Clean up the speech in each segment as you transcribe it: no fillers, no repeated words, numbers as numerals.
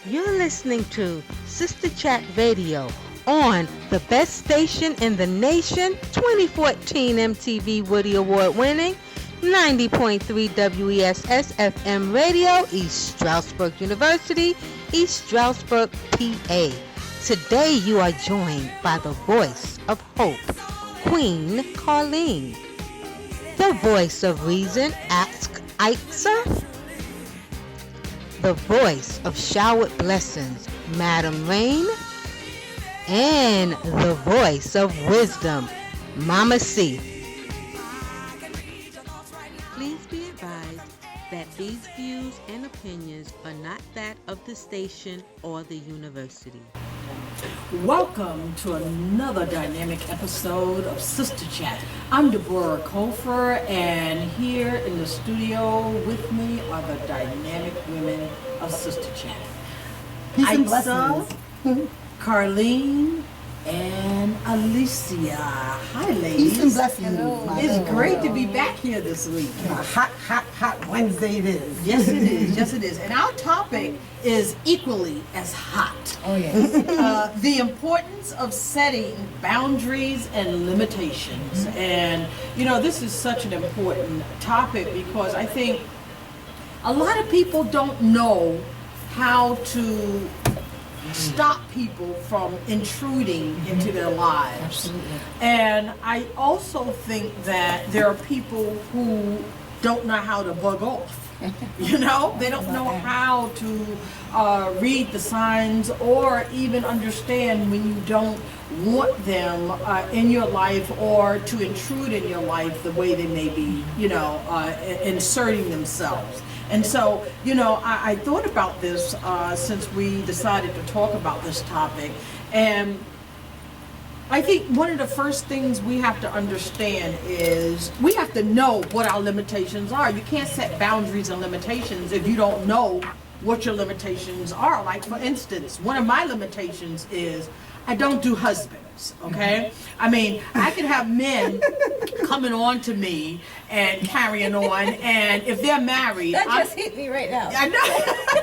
You're listening to Sister Chat Radio on the best station in the nation, 2014 MTV Woody Award winning 90.3 WESS FM Radio, East Stroudsburg University, East Stroudsburg, PA. Today you are joined by the voice of hope, Queen Carlene. The voice of reason, Ask Itza. The voice of showered blessings, Madam Rain. And the voice of wisdom, Mama C. Please be advised that these views and opinions are not that of the station or the university. Welcome to another dynamic episode of Sister Chat. I'm Deborah Kofer, and here in the studio with me are the dynamic women of Sister Chat. Peace and Itza, blessings. Carlene, and Alicia. Hi, ladies. Peace and blessings. Hello. It's great to be back here this week. A hot Wednesday it is. Yes, it is. Yes, it is. And our topic is equally as hot. Oh, yes. The importance of setting boundaries and limitations. And, you know, this is such an important topic because I think a lot of people don't know how to stop people from intruding into their lives. Absolutely. And I also think that there are people who don't know how to bug off. You know, they don't know how to read the signs or even understand when you don't want them in your life or to intrude in your life the way they may be, you know, inserting themselves. And so, you know, I thought about this since we decided to talk about this topic. And I think one of the first things we have to understand is we have to know what our limitations are. You can't set boundaries and limitations if you don't know what your limitations are. Like, for instance, one of my limitations is I don't do husbands, okay? I mean, I can have men coming on to me and carrying on, and if they're married, That just hit me right now. I know.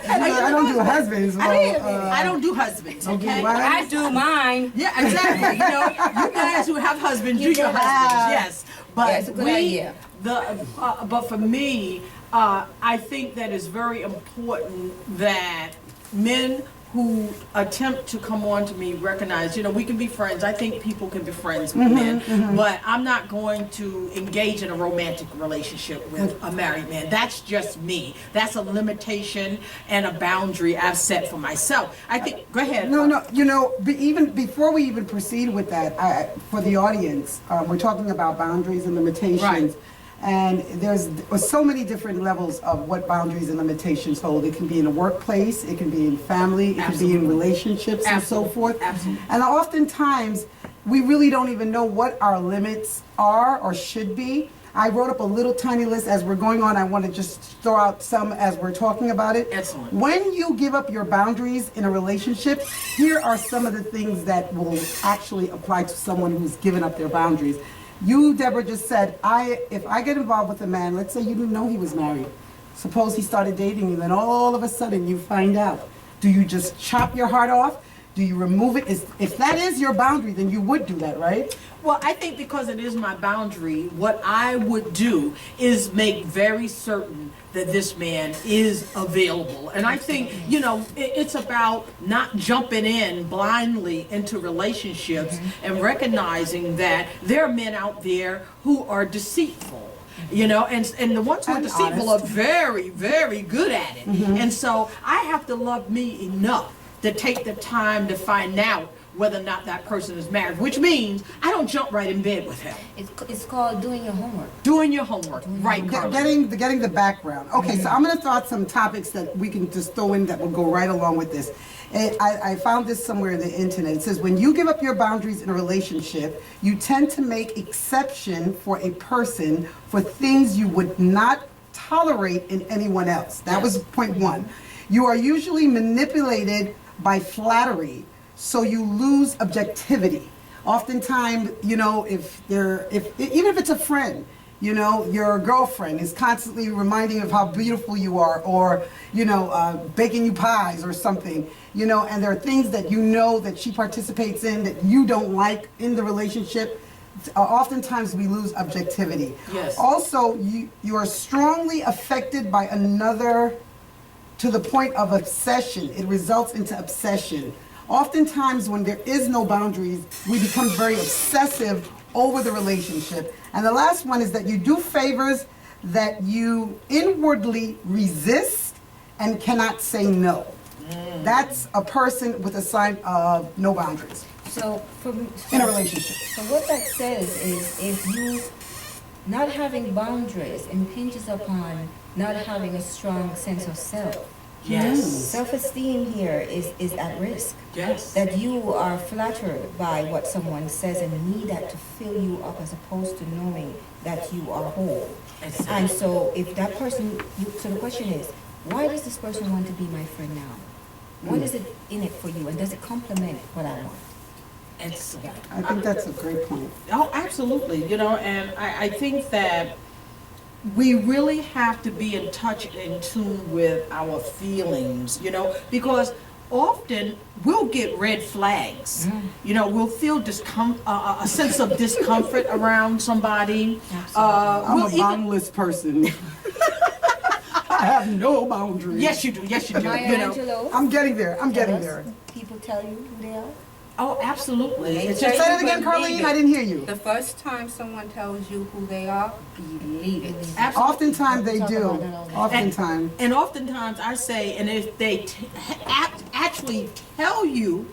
I don't do husbands. I don't do husbands, okay? wives? I do mine. Yeah, exactly. You know, you guys who have husbands, do your husbands, yes. But Yeah, it's a good idea. But for me, I think that it's very important that men who attempt to come on to me recognize, you know, we can be friends. I think people can be friends with men, but I'm not going to engage in a romantic relationship with a married man. That's just me. That's a limitation and a boundary I've set for myself. I think, go ahead. No, you know, even before we even proceed with that, for the audience, we're talking about boundaries and limitations. Right. And there's so many different levels of what boundaries and limitations hold. It can be in a workplace, it can be in family, it can be in relationships and so forth. Absolutely. And oftentimes, we really don't even know what our limits are or should be. I wrote up a little tiny list as we're going on. I want to just throw out some as we're talking about it. Excellent. When you give up your boundaries in a relationship, here are some of the things that will actually apply to someone who's given up their boundaries. You, Deborah, just said, if I get involved with a man, let's say you didn't know he was married. Suppose he started dating you, then all of a sudden you find out. Do you just chop your heart off? Do you remove it? If that is your boundary, then you would do that, right? Well, I think because it is my boundary, what I would do is make very certain that this man is available. And I think, you know, it's about not jumping in blindly into relationships and recognizing that there are men out there who are deceitful. You know, and the ones who are And deceitful honest. are very, very good at it. And so I have to love me enough to take the time to find out whether or not that person is married, which means I don't jump right in bed with him. It's called doing your homework. Doing your homework, right, Carla? Getting the background. Okay, so I'm going to throw out some topics that we can just throw in that will go right along with this. I found this somewhere in the internet. It says, when you give up your boundaries in a relationship, you tend to make exception for a person for things you would not tolerate in anyone else. That was point one. You are usually manipulated by flattery, so you lose objectivity. Oftentimes, you know, even if it's a friend, You know, your girlfriend is constantly reminding you of how beautiful you are, or, baking you pies or something, and there are things that you know that she participates in that you don't like in the relationship. Oftentimes we lose objectivity. Yes. Also, you are strongly affected by another to the point of obsession. It results into obsession. Oftentimes when there is no boundaries, we become very obsessive over the relationship. And the last one is that you do favors that you inwardly resist and cannot say no. That's a person with a sign of no boundaries So in a relationship. So what that says is if you not having boundaries impinges upon not having a strong sense of self. Yes. Self-esteem here is at risk. Yes. That you are flattered by what someone says and need that to fill you up as opposed to knowing that you are whole. Exactly. And so if that person, so the question is, why does this person want to be my friend now? What is it in it for you, and does it complement what I want? Excellent. I think that's a great point. Oh, absolutely. And I think that we really have to be in touch, in tune with our feelings, because often we'll get red flags. We'll feel a sense of discomfort around somebody. I'm We'll a boundless person. I have no boundaries. Yes, you do. Yes, you do. Maya Angelou, I'm getting there. I'm getting does there. people tell you who they are? Oh, absolutely. It's Say just, it again, Carlene. I didn't hear you. The first time someone tells you who they are, believe it. absolutely. Oftentimes they Talk do. about that all the time. Oftentimes. And oftentimes I say, and if they actually tell you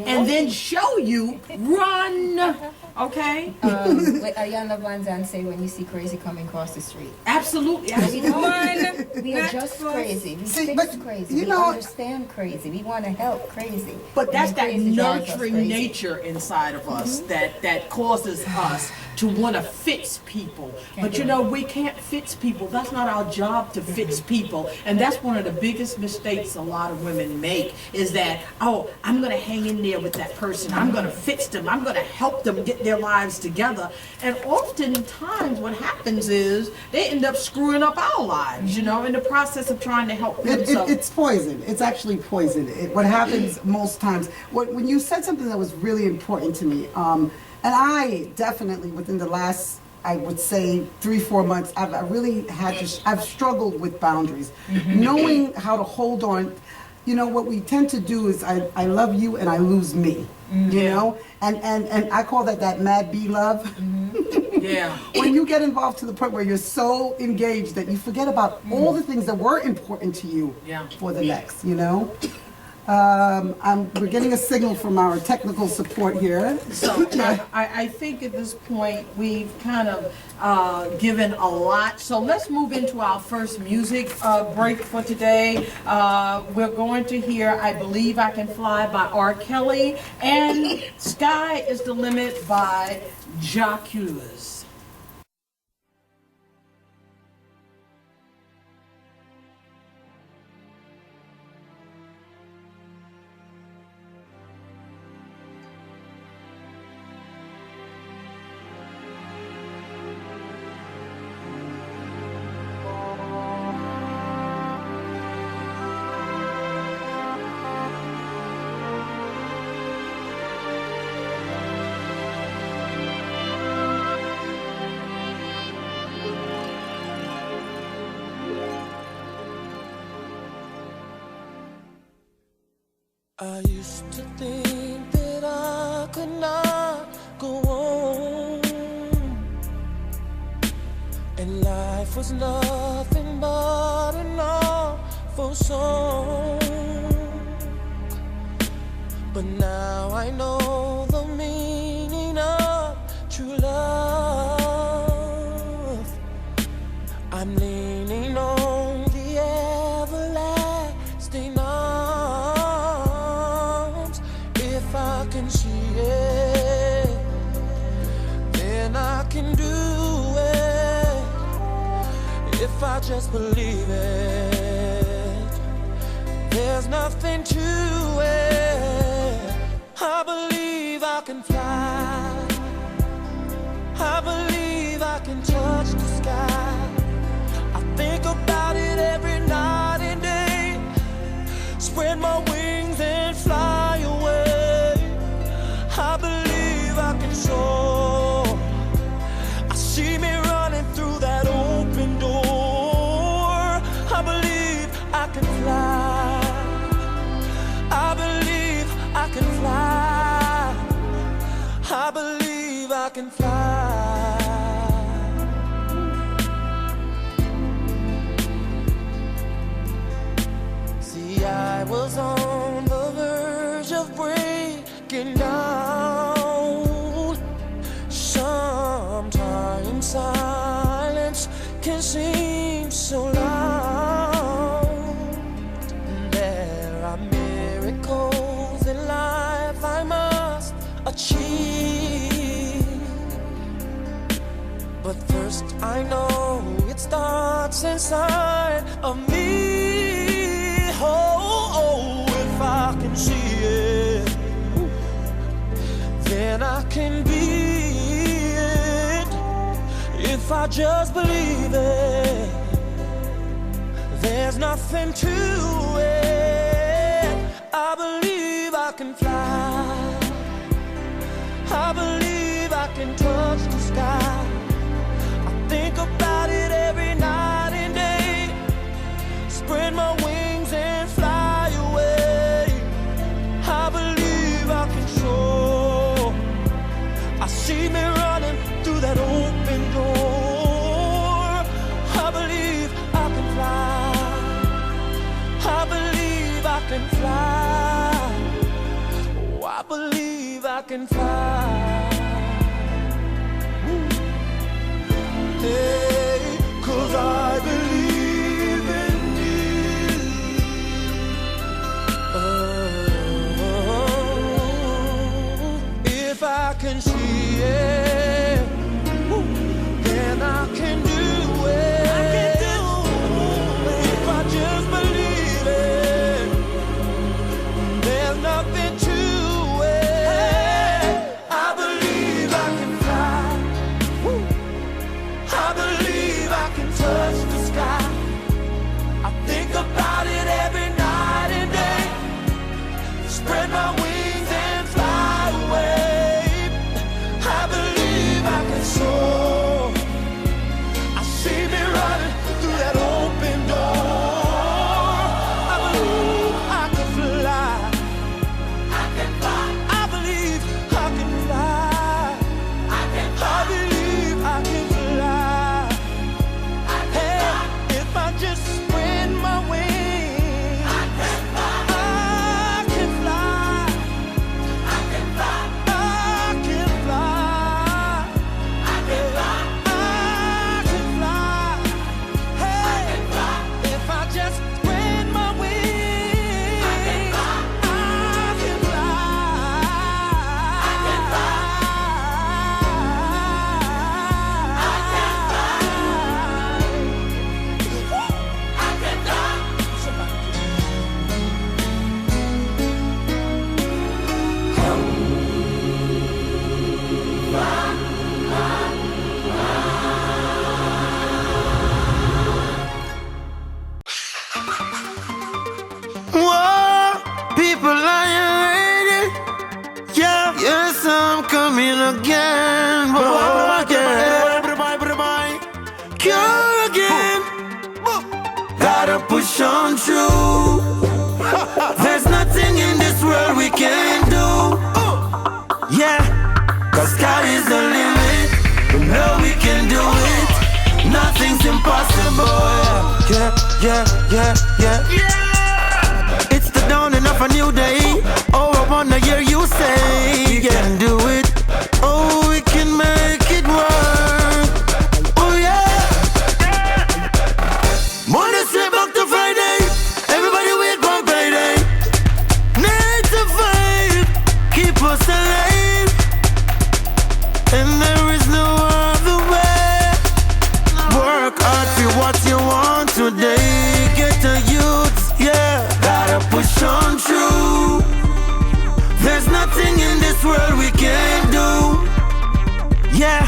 and then show you, run. Okay? Like Ariana Van Zandt say when you see crazy coming across the street. Absolutely. We Absolutely. we are just crazy. We See, fix but, crazy. you We know- understand crazy. We want to help crazy. But that's And that crazy drives us nurturing crazy. nature inside of us that causes us to want to fix people. But we can't fix people. That's not our job to fix people. And that's one of the biggest mistakes a lot of women make, is that, oh, I'm going to hang in there with that person. I'm going to fix them. I'm going to help them get their lives together. And oftentimes what happens is they end up screwing up our lives, in the process of trying to help them. It's poison. It's actually poison. What happens most times, when you said something that was really important to me, and I definitely within the last, I would say 3-4 months, I really I've struggled with boundaries, knowing how to hold on. What we tend to do is I love you and I lose me, and I call that mad bee love. Yeah. When you get involved to the point where you're so engaged that you forget about all the things that were important to you for the next, we're getting a signal from our technical support here. So I think at this point we've kind of given a lot. So let's move into our first music break for today. We're going to hear I Believe I Can Fly by R. Kelly and Sky is the Limit by Jacques. I used to think that I could not go on, and life was nothing but an awful song. But now I know the meaning of true love. I'm leaning on the everlasting arms. If I can see it, then I can do it. If I just believe it, there's nothing to it. I believe I can fly. I believe I can touch the wings and fly away. I believe I can soar. I see me running through that open door. I believe I can fly. I believe I can fly. I believe I can fly. See, I was on the verge of breaking down. Sometimes silence can seem so loud. There are miracles in life I must achieve. But first I know it starts inside of me. Oh, if I can see it, then I can be it. If I just believe it, there's nothing to it. I believe I can fly. I believe I can touch the sky. I think about it every night and day. Spread my wings and fly away. I believe I can soar. I see me running through that open door. I believe I can fly. I believe I can fly. Oh, I believe I can fly. Hey, 'cause I believe in you. If I can see it, then I can do it. If I just believe it, there's nothing to it. I believe I can fly. I believe I can touch the sky. I think about it every night and day. Spread my wings and fly away. I believe I can soar. I see me running through that open door. I believe I can fly. I can fly. I believe I can fly. I believe I can fly. Hey, if I just spread my wings, I can fly. I can fly. I can fly. I can fly. I can fly. I can fly. Hey, if I just spread my wings, I can fly. I can fly. I can fly. Whoa, people, are you ready? Yeah, yes, I'm coming again. Whoa, again. Cure again. Gotta push on through. There's nothing in this world we can't do. Yeah, 'cause sky is the limit. We know we can do it. Nothing's impossible. Yeah, yeah, yeah, yeah, yeah. It's the dawning of a new day. Oh, I wanna hear you say we can do it. Oh, we can make it work. Oh yeah. Monday straight back to Friday. Everybody wait for payday. 9 to 5, keep us alive. And there is no other way. Work hard for what you want today. Get the youths, yeah. Gotta push on through. There's nothing in this world we can't do. Yeah,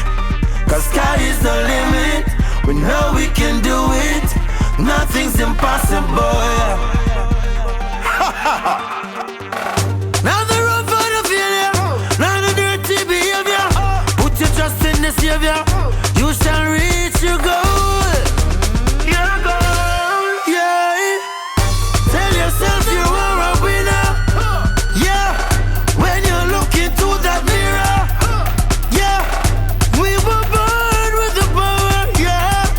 'cause sky is the limit. We know we can do it. Nothing's impossible. Yeah. Now the road for the failure, now the dirty behavior. Put your trust in the Savior, you shall reach your goal. Your goal, yeah. Tell yourself you are a winner, yeah. When you look into that mirror, yeah. We were born with the power, yeah.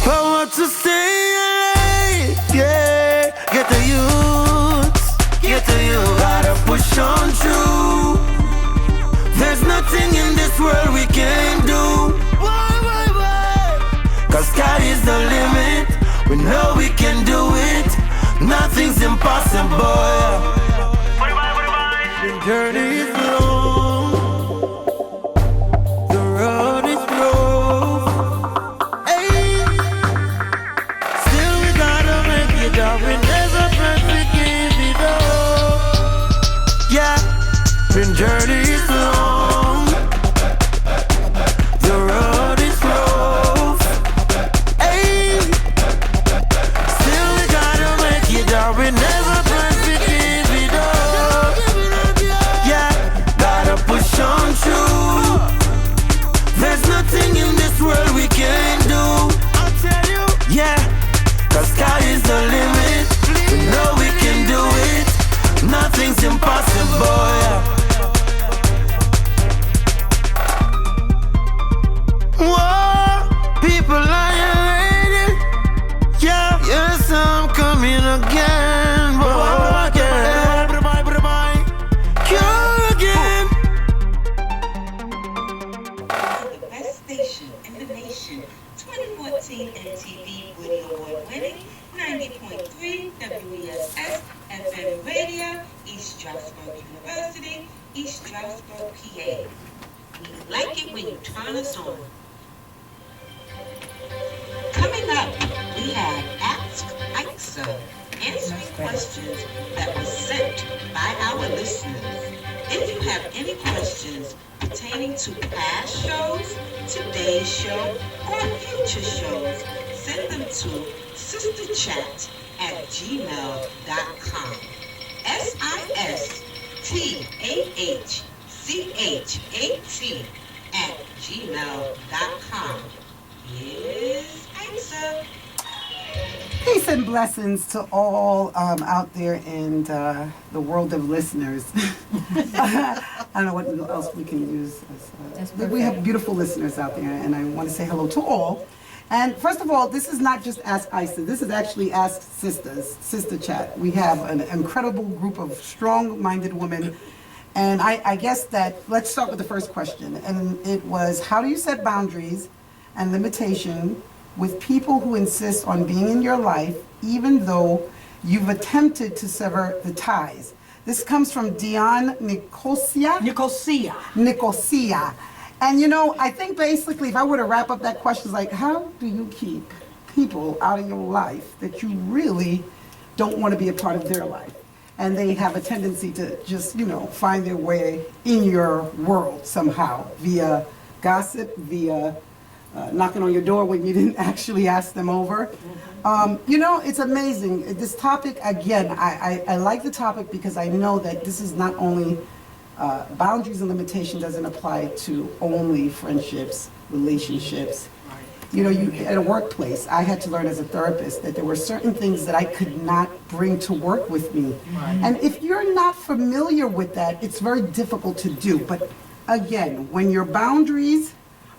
Power to stay alive, yeah. Get the youth, get the youth. Gotta push on through. There's nothing in this world we can't do. Cause sky is the limit. We know we can do it. Nothing's impossible. The journey is long. The road is rough. Hey. Still we gotta make it up. We never perfect, give it up. Yeah. The journey is long. The road is rough. Hey. Still we gotta make it up. We never perfect, give it up. Yeah. Gotta push on through. There's nothing in this world we can't do. I'll tell you. Yeah. Cause sky is the limit. We know we can do it. Nothing's impossible. Yeah. Whoa, people are you ready? Yeah, yes, I'm coming again. Whoa, again. Cure again. The best station in the nation, 2014 MTV Woody Award winning, 90.3 WESS FM Radio, East Stroudsburg University, East Stroudsburg, PA. We like it when you turn us on. Coming up, we have Ask ISA, answering questions that were sent by our listeners. If you have any questions pertaining to past shows, today's show, or future shows, send them to sisterchat@gmail.com. sistahchat@gmail.com. Yes, Isa. Peace and blessings to all out there in the world of listeners. I don't know what else we can use. We have beautiful listeners out there, and I want to say hello to all. And first of all, this is not just Ask ISA. This is actually Ask Sisters, Sister Chat. We have an incredible group of strong-minded women. And I guess that, let's start with the first question. And it was, how do you set boundaries and limitation with people who insist on being in your life, even though you've attempted to sever the ties? This comes from Dion Nicosia. And you know, I think basically if I were to wrap up that question, it's like, how do you keep people out of your life that you really don't want to be a part of their life? And they have a tendency to just, you know, find their way in your world somehow via gossip, via knocking on your door when you didn't actually ask them over. You know, it's amazing. This topic, again, I like the topic because I know that this is not only boundaries and limitation doesn't apply to only friendships, relationships. You know, at a workplace, I had to learn as a therapist that there were certain things that I could not bring to work with me. And if you're not familiar with that, it's very difficult to do. But again, when your boundaries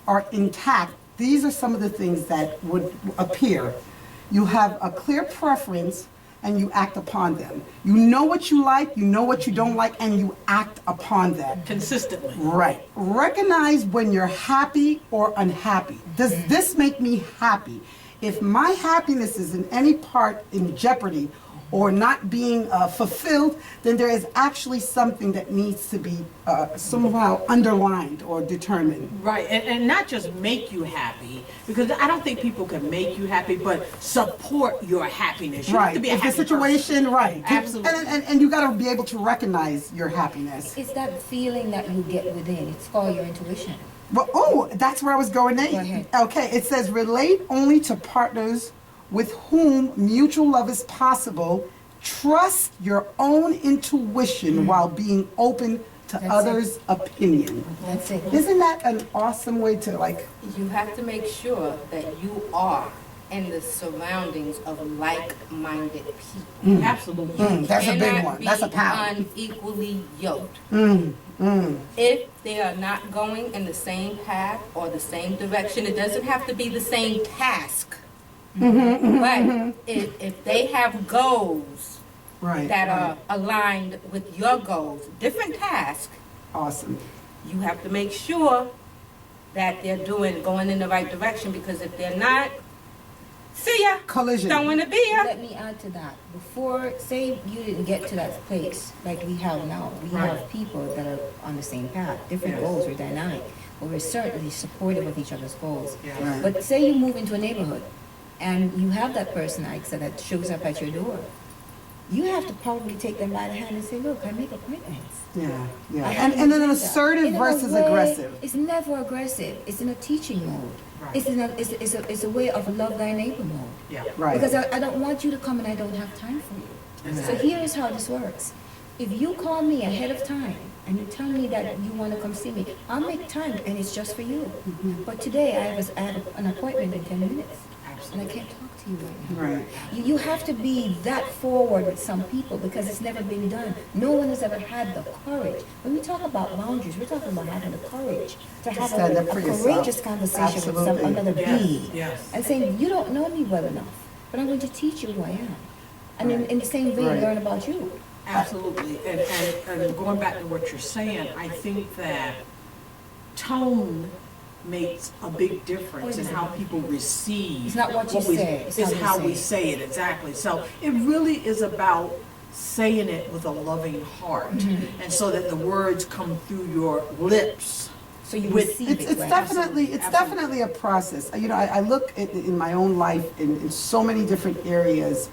are intact, these are some of the things that would appear. You have a clear preference and you act upon them. You know what you like, you know what you don't like, and you act upon that. Consistently. Right. Recognize when you're happy or unhappy. Does this make me happy? If my happiness is in any part in jeopardy or not being fulfilled, then there is actually something that needs to be somehow underlined or determined. Right, and not just make you happy, because I don't think people can make you happy, but support your happiness. You have to be a If the happy situation, person. right. Absolutely. And you got to be able to recognize your happiness. It's that feeling that you get within. It's called your intuition. Well, oh, that's where I was going next. Go ahead. Okay, it says relate only to partners with whom mutual love is possible Trust your own intuition while being open to That's others' opinion. That's it. Isn't that an awesome way to like? You have to make sure that you are in the surroundings of like-minded people. Absolutely. That's a big Cannot one. That's a be power. unequally yoked. If they are not going in the same path or the same direction, it doesn't have to be the same task. But if they have goals Right. that are aligned with your goals, different tasks, Awesome. you have to make sure that they're going in the right direction, because if they're not, see ya. Collision. Don't want to be ya. Let me add to that. Before, say you didn't get to that place like we have now. We have people that are on the same path. Different goals, we're dynamic. But we're certainly supportive of each other's goals. Right. But say you move into a neighborhood and you have that person, like I said, that shows up at your door. You have to probably take them by the hand and say, look, I make appointments. Yeah, yeah. I And have then to an do that. assertive In a versus way, aggressive. It's never aggressive. It's in a teaching mode. It's a way of love thy neighbor mode. Yeah. Right. Because I don't want you to come and I don't have time for you. So here's how this works. If you call me ahead of time and you tell me that you want to come see me, I'll make time and it's just for you. But today I have an appointment in 10 minutes and I can't talk to you right now. Right. You have to be that forward with some people because it's never been done. No one has ever had the courage. When we talk about boundaries, we're talking about having the courage to have stand a up for yourself. courageous conversation with Absolutely. another Yes, being. yes. And saying, you don't know me well enough, but I'm going to teach you who I am. And in the same vein, Right. learn about you. Absolutely. And going back to what you're saying, I think that tone makes a big difference in how people receive. It's not what you say, it's It's how how you we say say it, exactly. So it really is about saying it with a loving heart, and so that the words come through your lips. So you With- receive It's it, right? definitely definitely a process. You know, I look in my own life in so many different areas,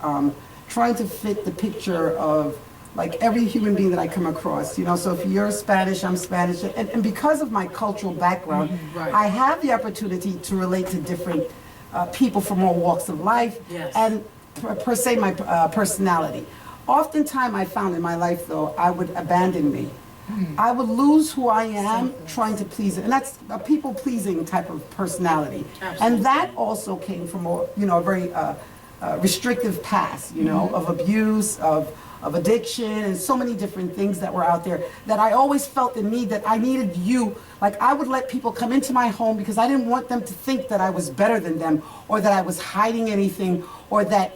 trying to fit the picture of like every human being that I come across. You know, so if you're Spanish, I'm Spanish, and because of my cultural background, Right. I have the opportunity to relate to different people from all walks of life, Yes. and per se my personality. Oftentimes, I found in my life though, I would abandon me. I would lose who I am trying to please it. And that's a people-pleasing type of personality. And that also came from a very restrictive past, of abuse, of addiction, and so many different things that were out there, that I always felt the need that I needed you. Like, I would let people come into my home because I didn't want them to think that I was better than them, or that I was hiding anything, or that,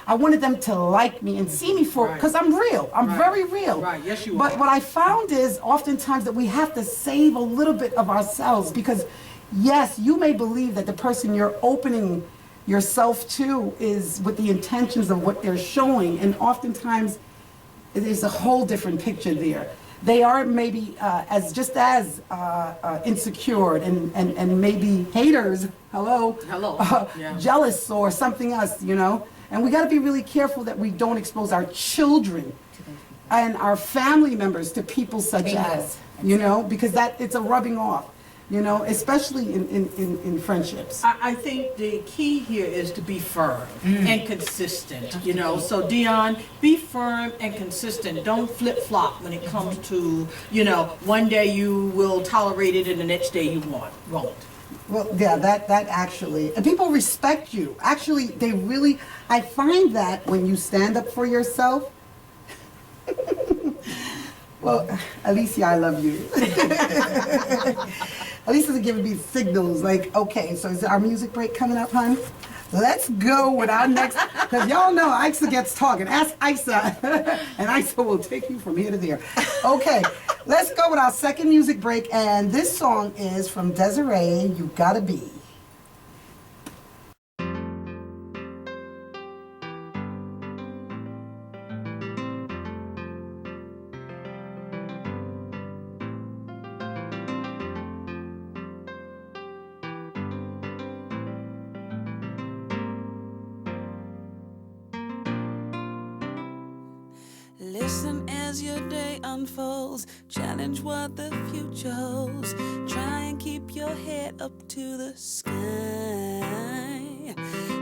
I wanted them to like me and see me for, because I'm real. I'm very real. Right, yes, you But are. what I found is oftentimes that we have to save a little bit of ourselves, because yes, you may believe that the person you're opening yourself to is with the intentions of what they're showing, and oftentimes there's a whole different picture there. They are maybe as insecure and maybe haters, Hello. Yeah. jealous or something else, And we got to be really careful that we don't expose our children and our family members to people such Bingo. as, because it's a rubbing off, especially in friendships. I think the key here is to be firm and consistent, So Dion, be firm and consistent. Don't flip-flop when it comes to, one day you will tolerate it and the next day you won't. Well, yeah, that actually, and people respect you. Actually, I find that when you stand up for yourself, well, Alicia, I love you. Alicia's giving me signals like, okay, so is our music break coming up, hon? Let's go with our next, because y'all know Isa gets talking. Ask Isa, and Isa will take you from here to there. Okay, let's go with our second music break, and this song is from Desiree, You Gotta Be. Listen as your day unfolds, challenge what the future holds. Try and keep your head up to the sky.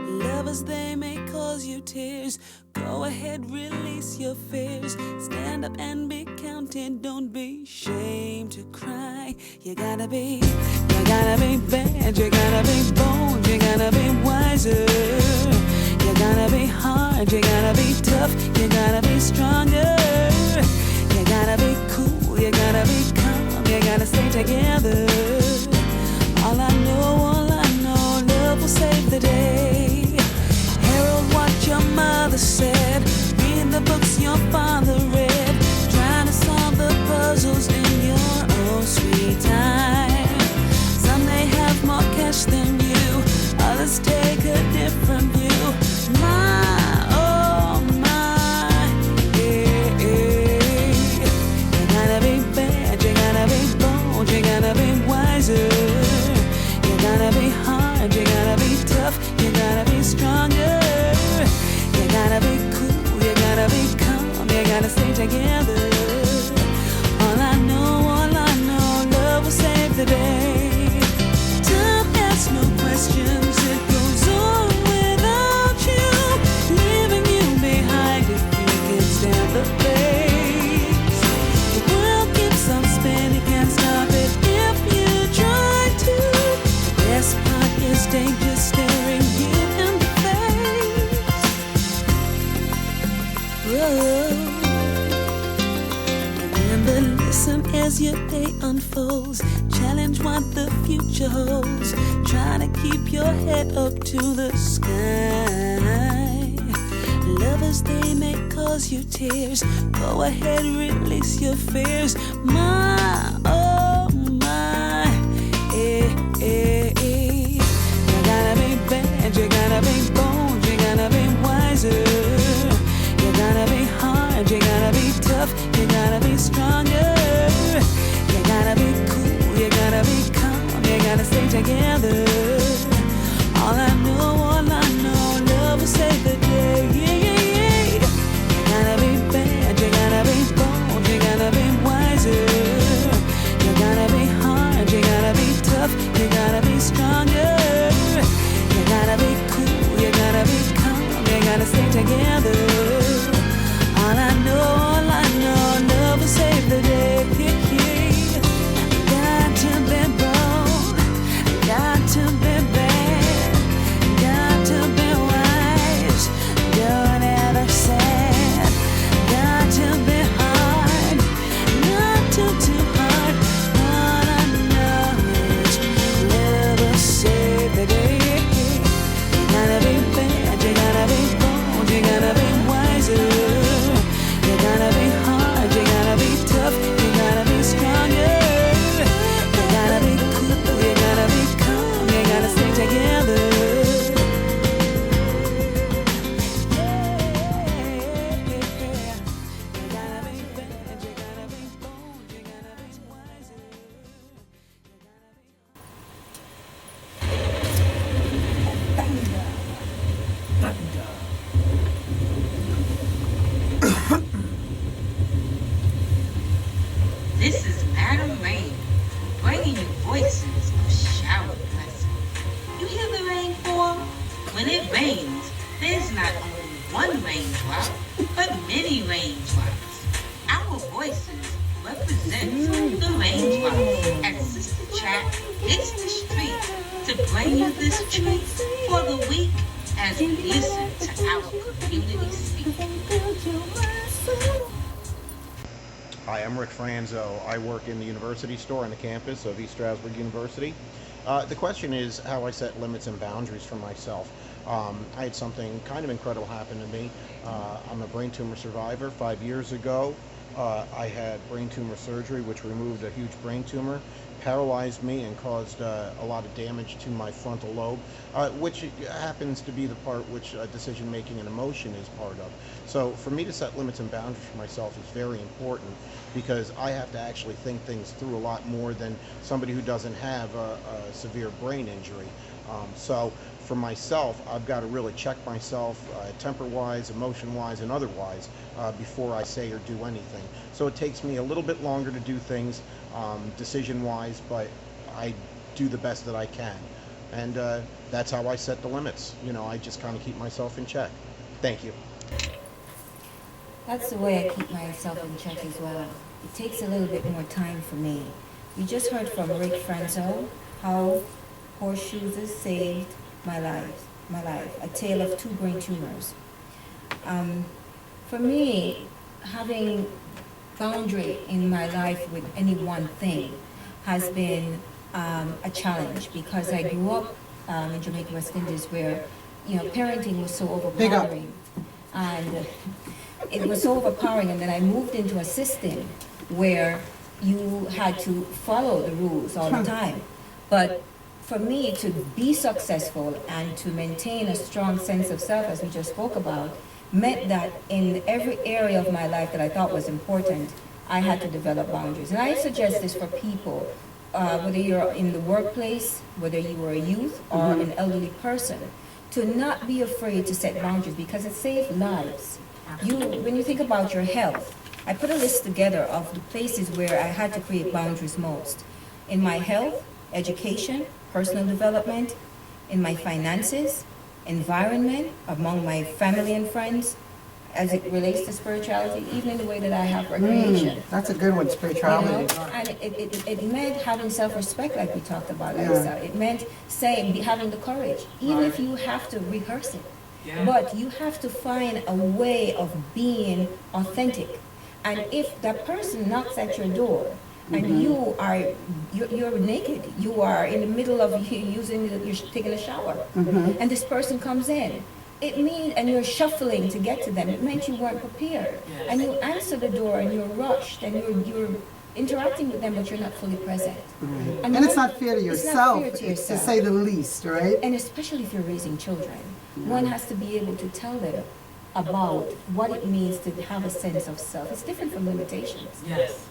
Lovers, they may cause you tears. Go Go ahead, release your fears. Stand up and be counted. Don't be ashamed to cry. You gotta be bad. You gotta be bold. You gotta be wiser. You gotta be hard. You gotta be tough. You gotta be stronger. You gotta be cool. You gotta be calm. You gotta stay together. All I know, love will save the day. Herald what your mother said. Read the books your father read. Trying to solve the puzzles in your own sweet time. Some may have more cash than you. Others take a different view. My, oh my, yeah, yeah. You gotta be bad. You gotta be bold. You gotta be wiser. You gotta be hard. You gotta be tough. You gotta be stronger. You gotta be cool, you gotta be calm, you gotta stay together. All I know, love will save the day. Time asks no questions, it goes on without you, leaving you behind if you can stand the pace. The world keeps on spinning, can't stop it if you try to. The best part is danger staring you in the face. Remember, listen as your day unfolds. Challenge what the future holds. Try to keep your head up to the sky. Lovers, they may cause you tears. Go ahead, release your fears. My, oh my, eh, eh, eh. You gotta be bad, you gotta be bold, you gotta be wiser. You gotta be hard, you gotta be tough, you gotta be stronger. You gotta be cool, you gotta be calm, you gotta stay together. All I know, love will save the day. Yeah, yeah, yeah. You gotta be bad, you gotta be bold, you gotta be wiser. You gotta be hard, you gotta be tough, you gotta be stronger. You gotta be cool, you gotta be calm, you gotta stay together. All I know, love will save the day. Got to be bold, got to be bad, got to be wise, don't ever sad. Got to be hard, not too hard. All I know is love will save the day. You gotta be bad, you gotta be bold, you gotta be wiser. You gotta be hard, you gotta be tough, you gotta be stronger. You gotta be cool, you gotta be calm, you gotta stay together. You gotta be bad, you gotta be bold, you gotta be wiser. This is Madam Rain, bringing you voices of shower blessings. You hear the rain fall? When it rains, there's not only one raindrop, but many raindrops. Our voices represent the raindrops, and Sister Chat hits the street to bring you this treat for the week as we listen to our community speak. Hi, I'm Rick Franzo. I work in the university store on the campus of East Stroudsburg University. The question is how I set limits and boundaries for myself. I had something kind of incredible happen to me. I'm a brain tumor survivor. 5 years ago, I had brain tumor surgery, which removed a huge brain tumor, paralyzed me, and caused a lot of damage to my frontal lobe, which happens to be the part which decision making and emotion is part of. So for me to set limits and boundaries for myself is very important, because I have to actually think things through a lot more than somebody who doesn't have a severe brain injury. So for myself, I've got to really check myself temper-wise, emotion-wise, and otherwise before I say or do anything. So it takes me a little bit longer to do things decision-wise, but I do the best that I can. And that's how I set the limits. You know, I just kind of keep myself in check. Thank you. That's the way I keep myself in check as well. It takes a little bit more time for me. You just heard from Rick Franzo how horseshoes saved my life, a tale of 2 brain tumors. For me, having boundary in my life with any one thing has been a challenge because I grew up in Jamaica, West Indies, where parenting was so overpowering, and it was so overpowering. And then I moved into a system where you had to follow the rules all the time. But for me to be successful and to maintain a strong sense of self, as we just spoke about, meant that in every area of my life that I thought was important, I had to develop boundaries. And I suggest this for people, whether you're in the workplace, whether you were a youth or an elderly person, to not be afraid to set boundaries because it saves lives. When you think about your health, I put a list together of the places where I had to create boundaries most. In my health, education, personal development, in my finances, environment, among my family and friends, as it relates to spirituality, even in the way that I have recreation. That's a good one, spirituality. And it meant having self-respect, like we talked about, Lisa. It meant having the courage, even if you have to rehearse it. But you have to find a way of being authentic. And if that person knocks at your door and you're naked, you are in the middle of you're taking a shower, and this person comes in, it means, and you're shuffling to get to them, it meant you weren't prepared. And you answer the door and you're rushed and you're interacting with them, but you're not fully present. And it's not fair to yourself, to say the least, right? And especially if you're raising children, one has to be able to tell them about what it means to have a sense of self. It's different from limitations. Yes.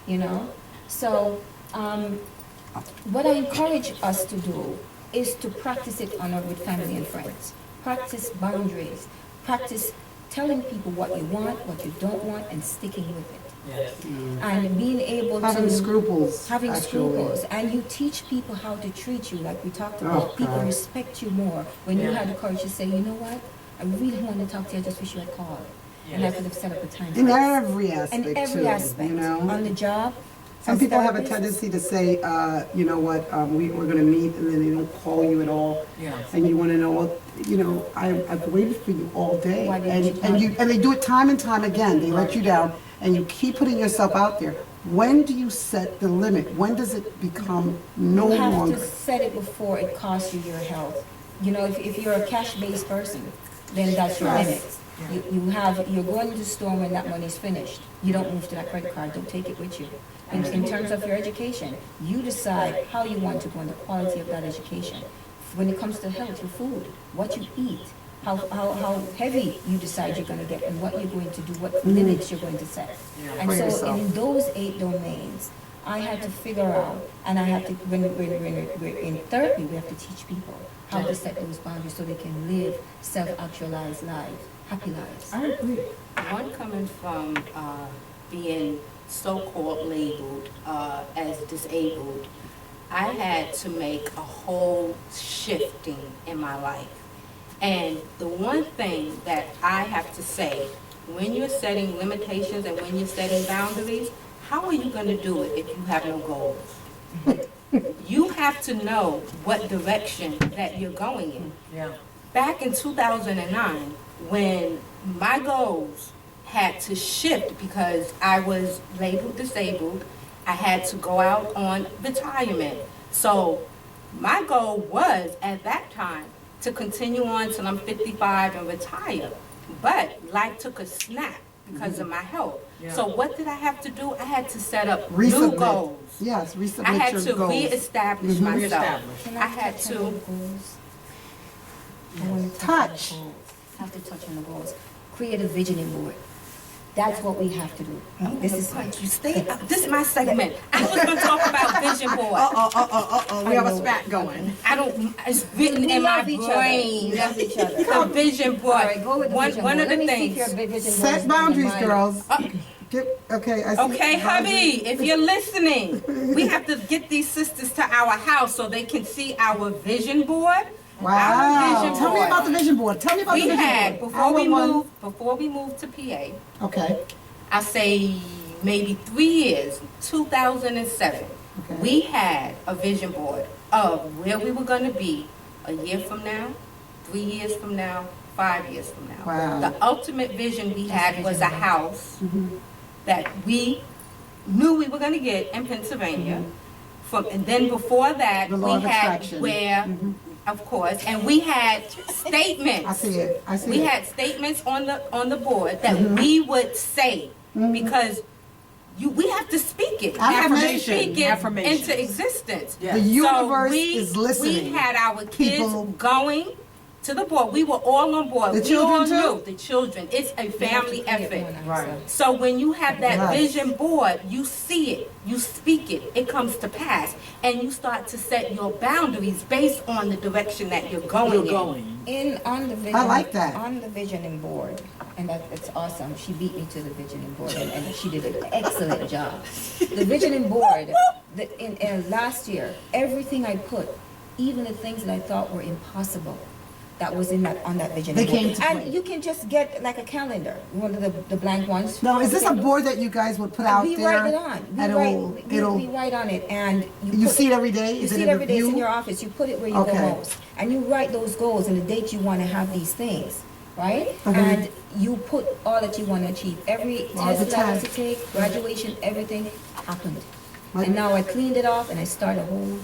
So what I encourage us to do is to practice it with family and friends. Practice boundaries. Practice telling people what you want, what you don't want, and sticking with it. Yes. And being able having to... scruples. Having scruples. And you teach people how to treat you, like we talked about. People respect you more when you had the courage to say, you know what? I really want to talk to you. I just wish you had called. And I could have set up a time. In every aspect, In every aspect. On the job. Some people have a tendency to say, you know what, we're going to meet, and then they don't call you at all. Yes. And you want to know, well, I've waited for you all day. Why didn't you And they do it time and time again. They let you down, and you keep putting yourself out there. When do you set the limit? When does it become no longer? You have to set it before it costs you your health. If you're a cash-based person, then that's your limit. You're going to the store when that money's finished. You don't move to that credit card. Don't take it with you. In terms of your education, you decide how you want to go and the quality of that education. When it comes to health, your food, what you eat, how heavy you decide you're going to get, and what you're going to do, what limits you're going to set. And so in those 8 domains, I had to figure out, and I have to, when we're in therapy, we have to teach people how to set those boundaries so they can live self-actualized lives, happy lives. I agree. One coming from being so-called labeled as disabled, I had to make a whole shifting in my life. And the one thing that I have to say, when you're setting limitations and when you're setting boundaries, how are you going to do it if you have no goals? You have to know what direction that you're going in. Yeah. Back in 2009, when my goals had to shift because I was labeled disabled, I had to go out on retirement. So my goal was, at that time, to continue on till I'm 55 and retire. But life took a snap because of my health. Yeah. So what did I have to do? I had to set up new Resubmit. goals. Yes, resubmit I had your to goals. reestablish myself. Reestablish. Can I had touch on to. the goals? I want to Touch. on the goals. I have to touch on the goals. Create a visioning board. That's what we have to do. This is This is my segment. I was going to talk about vision board. We have a spat going. It's written in my brain. We love each other. The vision board. All right, go with the vision One board. of the Let me see if things. your vision board is Set in boundaries, mind. girls. Okay, I see. Okay, hubby, if you're listening, we have to get these sisters to our house so they can see our vision board. Our Wow. vision Tell me board. about the vision board. Tell me about We the vision had, board. before we moved to PA, Okay. I say maybe 3 years, 2007, we had a vision board of where we were going to be a year from now, 3 years from now, 5 years from now. Wow. The ultimate vision we had was a house that we knew we were going to get in Pennsylvania. And then before that, The we law of had attraction. where, of course, and we had statements. I see it. I see We it. had statements on the board that we would say because we have to speak it. Affirmation. Speak it Affirmations. into existence. Yeah. The universe So we- is listening. We had our kids People- going to the board. We were all on board. The we children all too? knew the children. It's a family effort. Right. So when you have that Yes. vision board, you see it, you speak it, it comes to pass, and you start to set your boundaries based on the direction that you're going On the vision, I like that. On the visioning board, and it's awesome. She beat me to the visioning board, and she did an excellent job. The visioning board, in last year, everything I put, even the things that I thought were impossible, that was on that visioning They board. came to play. And you can just get like a calendar, one of the blank ones. Now, is this a board that you guys would put out We there? write it on. And We write on it, and You put- see it every day? You Is see it it in every day. It's in review? your office. You put it where you Okay. go most, and you write those goals and the date you want to have these things, right? Mhm. And you put all that you want to achieve. Every All the test that I was time. to take, graduation, everything happened. Right. And now I cleaned it off and I start a whole.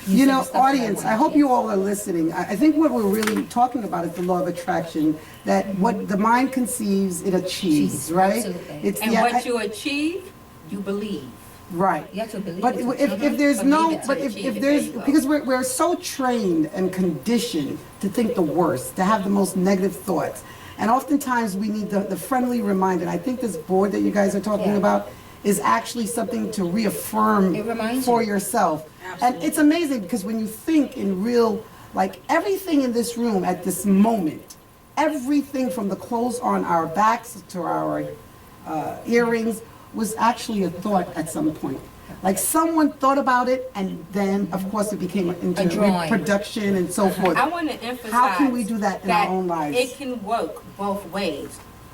new You set know, of stuff that audience, wanna I hope achieve. you all are listening. I think what we're really talking about is the law of attraction, that what the mind conceives, it achieves, right? Absolutely. It's And the- what you achieve, you believe. Right. You have to believe But it. if there's Believe no, it to but if achieve it. there's, There you go. because we're so trained and conditioned to think the worst, to have the most negative thoughts. And oftentimes we need the friendly reminder. And I think this board that you guys are talking Yeah. about is actually something to reaffirm It reminds for you. yourself. And it's amazing because when you think in real, like everything in this room at this moment, everything from the clothes on our backs to our earrings was actually a thought at some point. Like someone thought about it, and then of course it became into A drawing. reproduction and so forth. I want to emphasize How can we do that in our own lives? It can work both ways.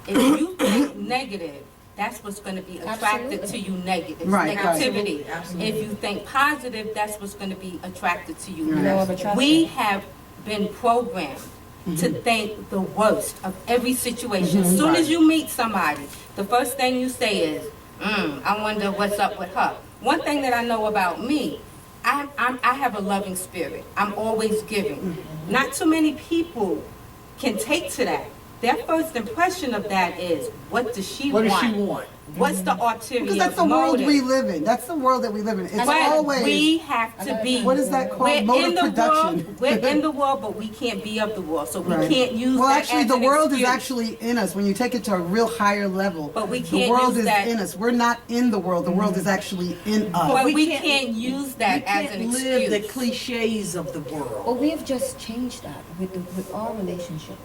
If you think negative, that's what's going to be attracted Absolutely. to you negative. It's Right, right. negativity. If you think positive, that's what's going to be attracted to you. Right. Law of attraction. We have been programmed to think the worst of every situation. As soon as you meet somebody, the first thing you say is, I wonder what's up with her. One thing that I know about me, I have a loving spirit. I'm always giving. Not too many people can take to that. Their first impression of that is, what does she What want? does she want? What's the ulterior Because that's the world motive? we live in. That's the world that we live in. It's But always, we have to be. what is that called? We're Mode in of the production. world. We're in the world, but we can't be of the world. So we Right. can't use Well, that actually, as the an world is excuse. actually in us. When you take it to a real higher level, But we the can't world use is that- in us. We're not in the world. The world is actually in us. But we we can't- can't use that You as can't an live the excuse. cliches of the world. Well, we have just changed that with our relationship.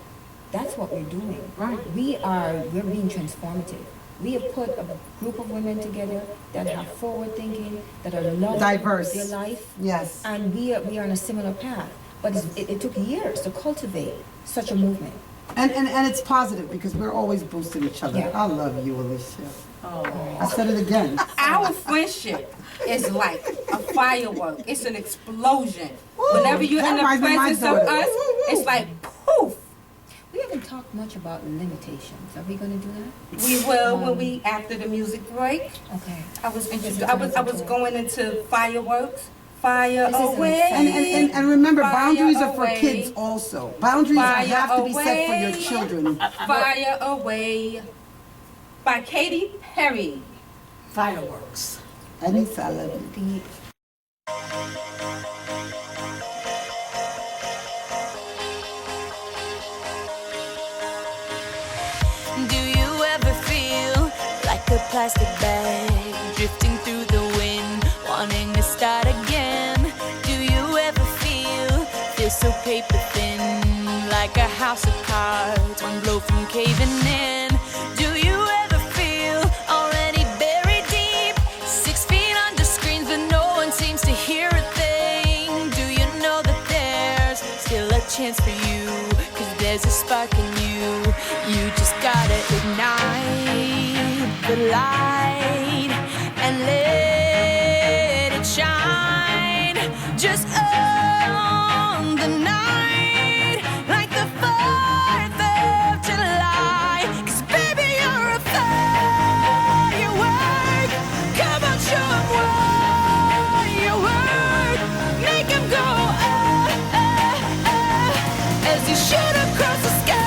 That's what we're doing. Right. We're being transformative. We have put a group of women together that have forward thinking, that are loving Diverse. their life, Yes. and we are on a similar path. But it took years to cultivate such a movement. And it's positive because we're always boosting each other. Yeah. I love you, Alicia. Oh. I said it again. Our friendship is like a firework. It's an explosion. Whenever you're that in the reminds me of my presence of daughter. us, it's like poof. We haven't talked much about limitations. Are we going to do that? We will when we after the music break. Okay. I was going into fireworks. Fire This is an away. exciting- And remember, Fire boundaries are for away. kids also. Boundaries Fire have to be set for your away. children. Fire Away by Katy Perry. Fireworks. Anissa, I love you. Do you ever feel like a plastic bag drifting through the wind, wanting to start again? Do you ever feel so paper thin, like a house of cards, one blow from caving in? Do you ever feel already buried deep, 6 feet under screens, but no one seems to hear a thing? Do you know that there's still a chance for you? 'Cause there's a spark in you, you just gotta ignite. the light and let it shine just on the night like the 4th of July. 'Cause baby, you're a firework. Come on, show 'em what you work. Make 'em go as you shoot across the sky.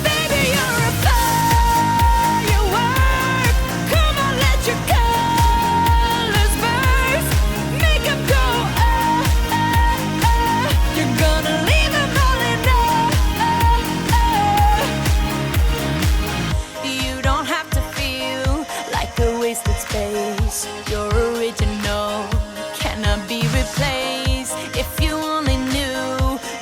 Baby, you're a firework. Come on, let your colors burst. Make 'em go You're gonna leave 'em all in You don't have to feel like a wasted space. Your original cannot be replaced. If you only knew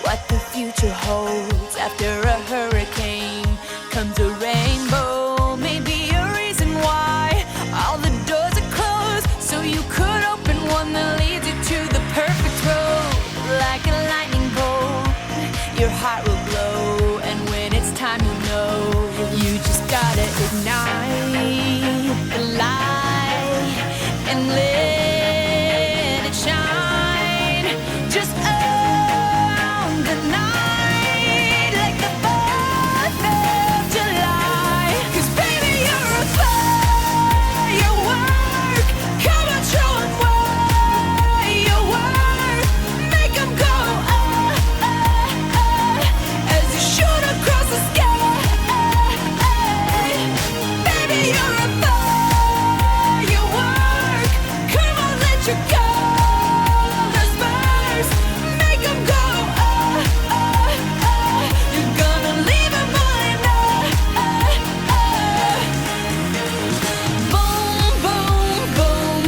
what the future holds after a hurricane comes a rainbow. Maybe a reason why all the doors are closed, so you could open one that leads you to the perfect road. Like a lightning bolt, your heart will glow, and when it's time, you know you just gotta ignite the light and let it shine just on the night like the 4th of July. 'Cause baby, you're a firework. Come on, show 'em what you work. Make 'em go as you shoot across the sky. Baby, you're a firework. Come on, let your colors burst. Make 'em go You're gonna leave 'em all in Boom, boom, boom.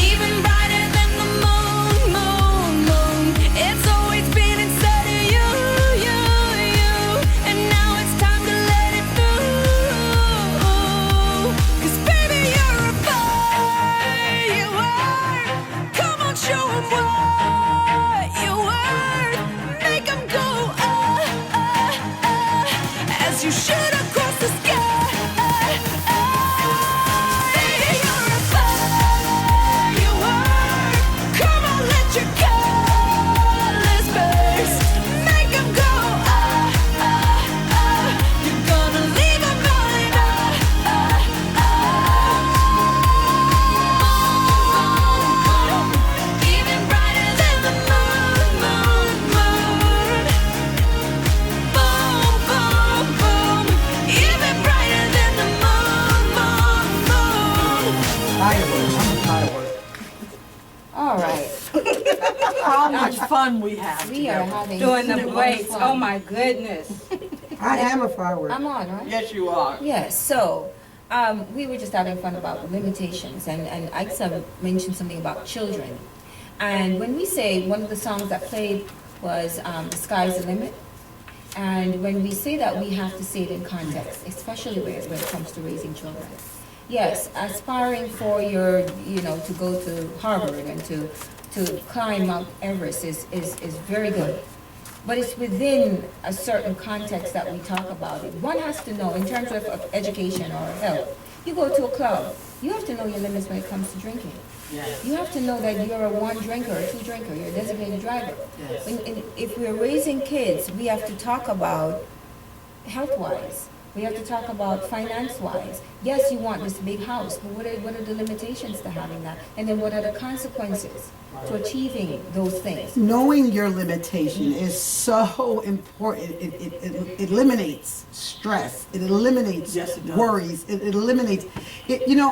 Even brighter than the moon, moon, moon. It's always been inside of you, you, you. And now it's time to let it through. 'Cause baby, you're a firework. Come on, show 'em what you worth. Make 'em go as you shoot across the sky. Baby, you're a firework. Come on, let your colors burst. Make 'em go You're gonna leave 'em all in Even brighter than the moon, moon, moon. Boom, boom, boom. Even brighter than the moon, moon, moon. Firework. I'm a firework. All right. How much fun we have We are together. having Doing the so much breaks. fun. Oh my goodness. I am a firework. I'm on, right? Yes, you are. Yes, so we were just having fun about limitations, and Aixa mentioned something about children. And when we say one of the songs that played was The Sky's the Limit, and when we say that, we have to say it in context, especially when it comes to raising children. Yes, aspiring for your, to go to Harvard and to climb Mount Everest is very good. But it's within a certain context that we talk about it. One has to know, in terms of education or health, you go to a club, you have to know your limits when it comes to drinking. Yes. You have to know that you're a 1 drinker, a 2 drinker, you're a designated driver. Yes. If we're raising kids, we have to talk about health-wise. We have to talk about finance-wise. Yes, you want this big house, but what are the limitations to having that? And then what are the consequences to achieving those things? Knowing your limitation is so important. It eliminates stress. It eliminates Yes, it does. worries. It eliminates.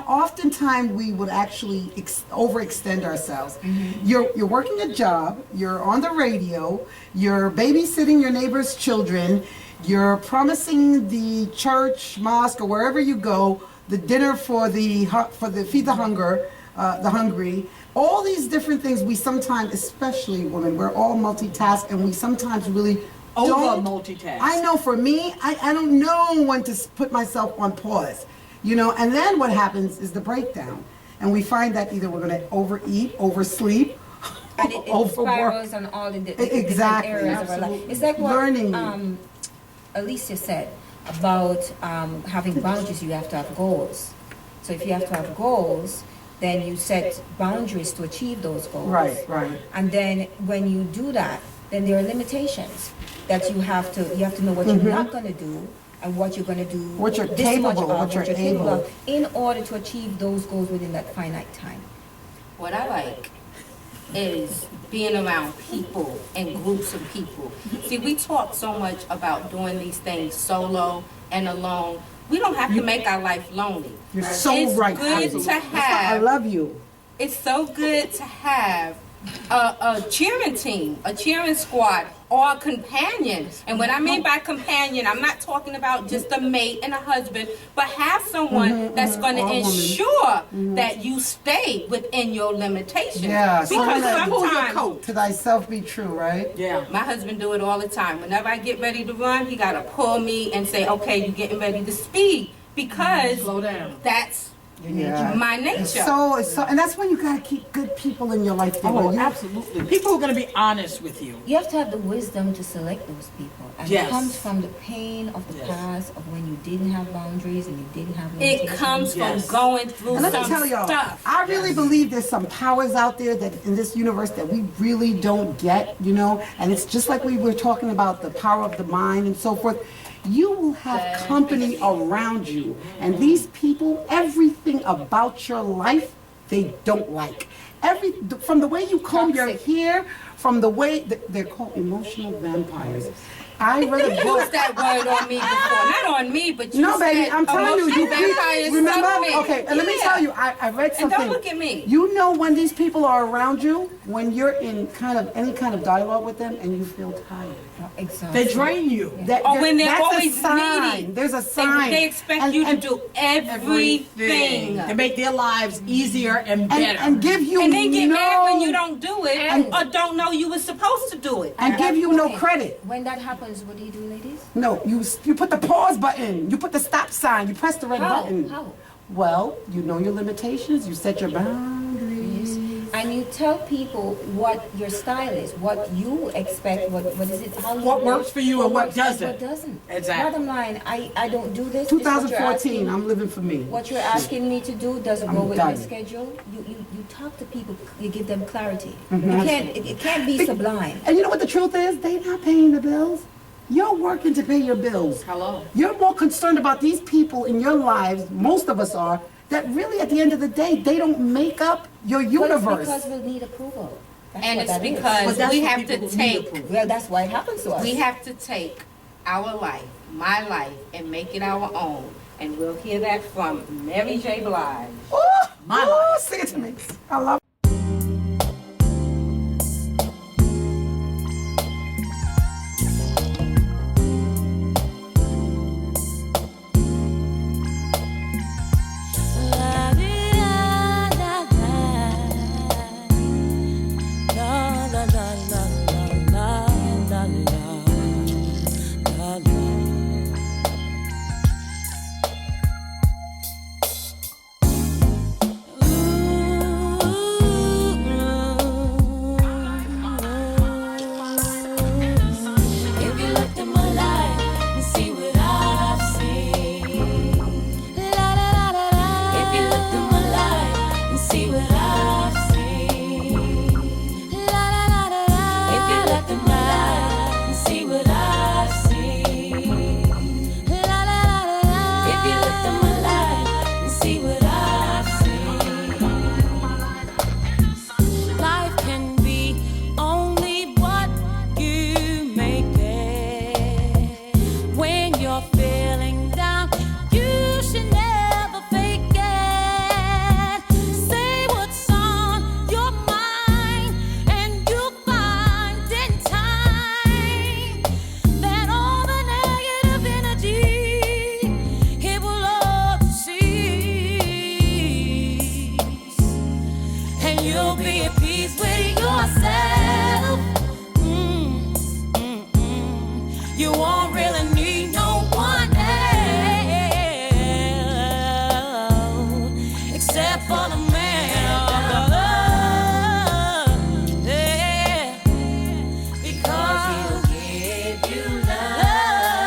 Oftentimes we would actually overextend ourselves. You're working a job. You're on the radio. You're babysitting your neighbor's children. You're promising the church, mosque, or wherever you go, the dinner for the feed the hungry. All these different things we sometimes, especially women, we're all multitask, and we sometimes really Over multitask. I know for me, I don't know when to put myself on pause, and then what happens is the breakdown. And we find that either we're going to overeat, oversleep, And it overwork. spirals on all the different Exactly. areas of our life. It's like what Learning. Alicia said. about having boundaries, you have to have goals. So if you have to have goals, then you set boundaries to achieve those goals. Right. And then when you do that, then there are limitations that you have to know what you're not going to do and what you're going to do. What you're this much capable, of, what you're able. of, in order to achieve those goals within that finite time. What I like is being around people and groups of people. See, we talk so much about doing these things solo and alone. We don't have to make our life lonely. You're so It's right. good Ivy. to have. I love you. It's so good to have a cheering team, a cheering squad, or a companion. And what I mean by companion, I'm not talking about just a mate and a husband, but have someone that's going to ensure that you stay within your limitations. Yeah. Because Pull your sometimes coat. To thyself be true, right? Yeah. my husband do it all the time. Whenever I get ready to run, he got to pull me and say, okay, you're getting ready to speed. Because Slow down. that's Yeah. my nature. It's so, and that's when you gotta keep good people in your life. Oh, You- absolutely. People who are going to be honest with you. You have to have the wisdom to select those people. And Yes. it comes from the pain of the Yes. past, of when you didn't have boundaries and you didn't have It limitations. comes Yes. from going through And let me some tell y'all, stuff. I really believe there's some powers out there that in this universe that we really don't get, you know, and it's just like we were talking about the power of the mind and so forth. You will have company around you, and these people, everything about your life, they don't like. From the way you comb your hair, from the way they're called emotional vampires. I read a You book. used that word on me before. Not on me, but you No, baby, said I'm telling you, you emotional vampires remember? suck me. Okay, and let me Yeah. tell you, I read And something. don't look at me. You know when these people are around you, when you're in any kind of dialogue with them, and you feel tired. Exactly. They drain you. Or when they're that's always a sign. needy. There's a sign. They expect And- you to and- do everything. To make their lives easier and better. and give you And then get mad when no- you don't do it or don't know you were supposed to do it. and give you no credit. When that happens, what do you do, ladies? No, you put the pause button, you put the stop sign, you press the red How? button. How? Well, you know your limitations, you set your boundaries. And you tell people what your style is, what you expect, what is it, how you What work, works for you and what works doesn't. What doesn't. Exactly. Bottom line, I don't do this. This is what you're 2014, asking- I'm living for me. What you're asking me to do doesn't I'm go with my done. schedule. You talk to people, you give them clarity. Mm-hmm. It can't be sublime. And you know what the truth is? They not paying the bills. You're working to pay your bills. Hello. You're more concerned about these people in your lives, most of us are, that really at the end of the day, they don't make up your But it's universe. because we need approval. That's And what it's that is. because But that's we for have people to who need take approval. Well, that's why it happens to us. we have to take our life, my life, and make it our own. And we'll hear that from Mary J. Blige. My Oh, sing it to me. I love If you looked at my life and see what I've seen. If you looked at my life and see what I've seen. If you looked at my life and see what I've seen. If you looked at my life and see what I've seen. Life can be only what you make it. When you're feeling down, you should never fake it. Say what's on your mind, and you'll find in time that all the negative energy, it will all cease. And you'll be at peace with yourself. You won't really need no one else except for the man of your love. Yeah. Because he'll give you love.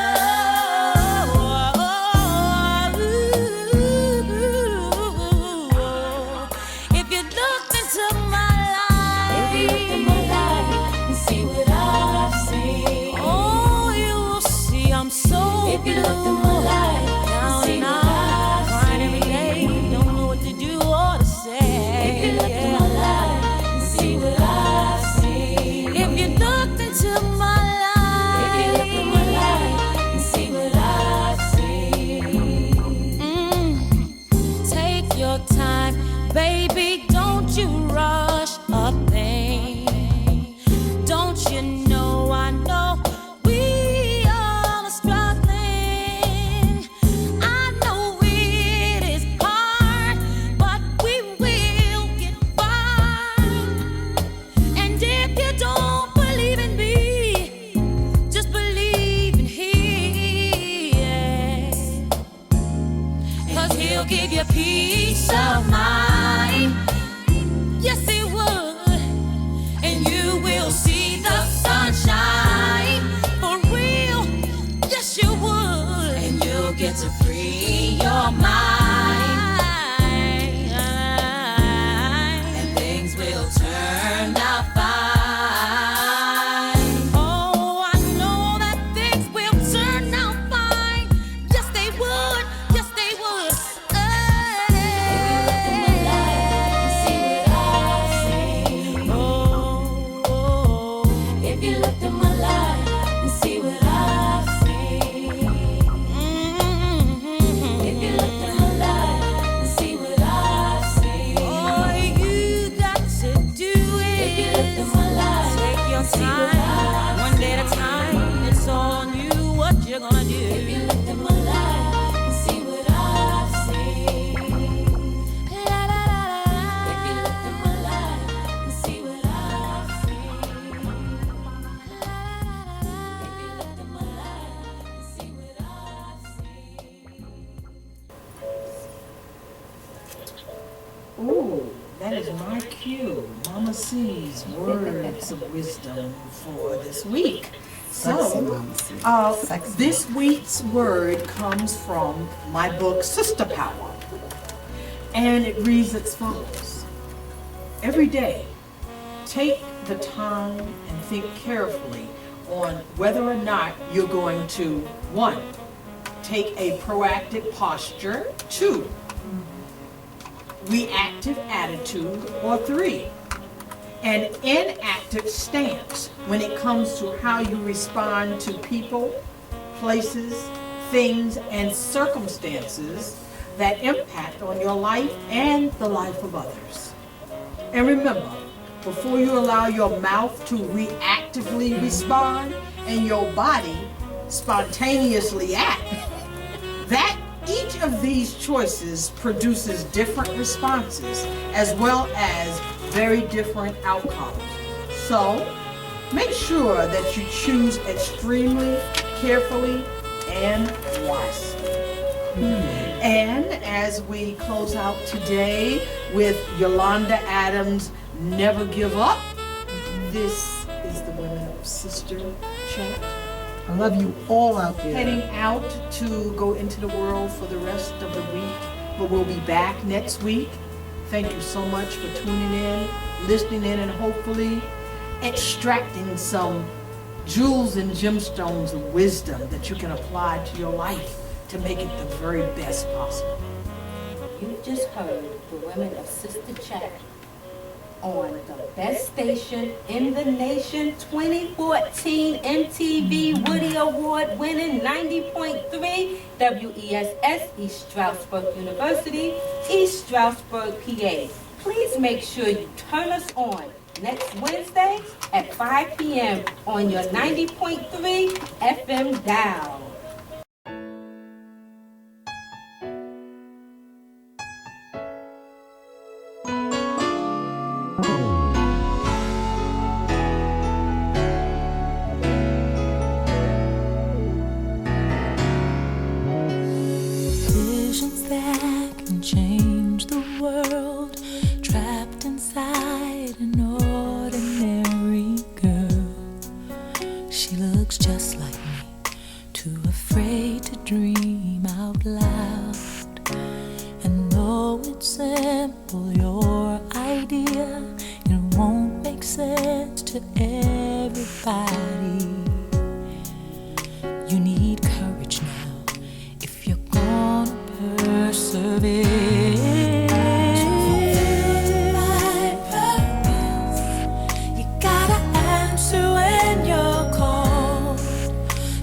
take your time, baby, don't you rush a thing. Don't you know, I know we all are struggling. I know it is hard, but we will get by. And if you don't believe in me, just believe in Him. 'Cause He'll give you peace of mind. Yes, He would. And you will see the sunshine. For real, yes, you would. And you'll get to free your mind. And things will turn out fine. Oh, I know that things will turn out fine. Yes, they would. Yes, they would. If you looked at my life and see what I've seen. If you looked at my life and see what I've seen. All you got to do is, if you looked at my life, take your time, one day at a time. It's all on you what you're gonna do. If you looked at my life and see what I've seen. La, la, la, la, la. If you looked at my life and see what I've seen. Ooh, that is my cue. Mama C's words of wisdom for this week. Sexy, So, Mama C. Sexy. this week's word comes from my book, Sister Power. And it reads as follows. Every day, take the time and think carefully on whether or not you're going to, 1, take a proactive posture, 2, reactive attitude, or 3, an inactive stance when it comes to how you respond to people, places, things, and circumstances that impact on your life and the life of others. And remember, before you allow your mouth to reactively respond and your body spontaneously act, that each of these choices produces different responses as well as very different outcomes. So, make sure that you choose extremely carefully and wisely. And as we close out today with Yolanda Adams' Never Give Up, this is the Women of Sister Chat. I love you all out there. Heading out to go into the world for the rest of the week, but we'll be back next week. Thank you so much for tuning in, listening in, and hopefully extracting some jewels and gemstones of wisdom that you can apply to your life to make it the very best possible. You just heard the Women of Sister Chat on the best station in the nation, 2014 MTV Woody Award winning 90.3 WESS East Stroudsburg University, East Stroudsburg, PA. Please make sure you turn us on next Wednesday at 5 p.m. on your 90.3 FM dial. Visions that can change the world, trapped inside an ordinary girl. She looks just like me, too afraid to dream out loud. And though it's simple, your idea, it won't make sense to everybody. You need courage now if you're gonna persevere. To fulfill the right purpose, you gotta answer when you're called.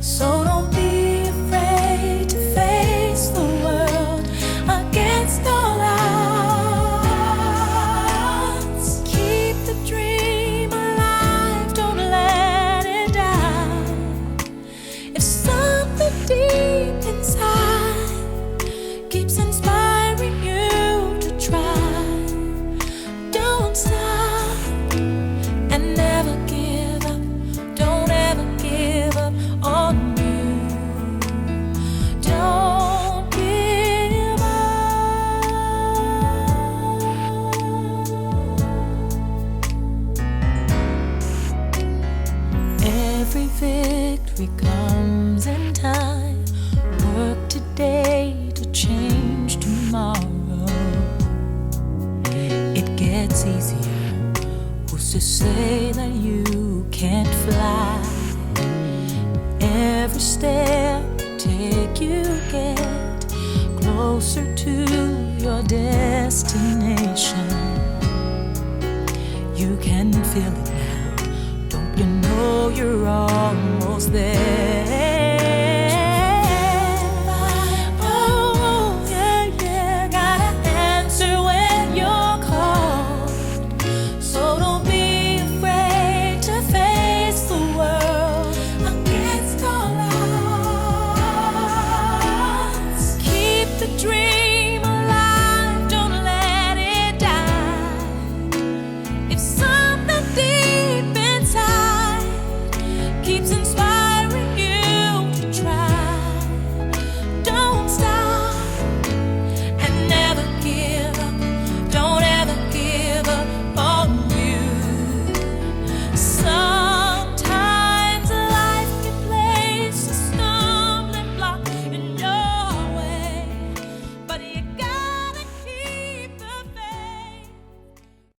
So don't be afraid to face the world against all odds. Who's to say that you can't fly? Every step you take, you get closer to your destination. You can feel it now. Don't you know you're almost there?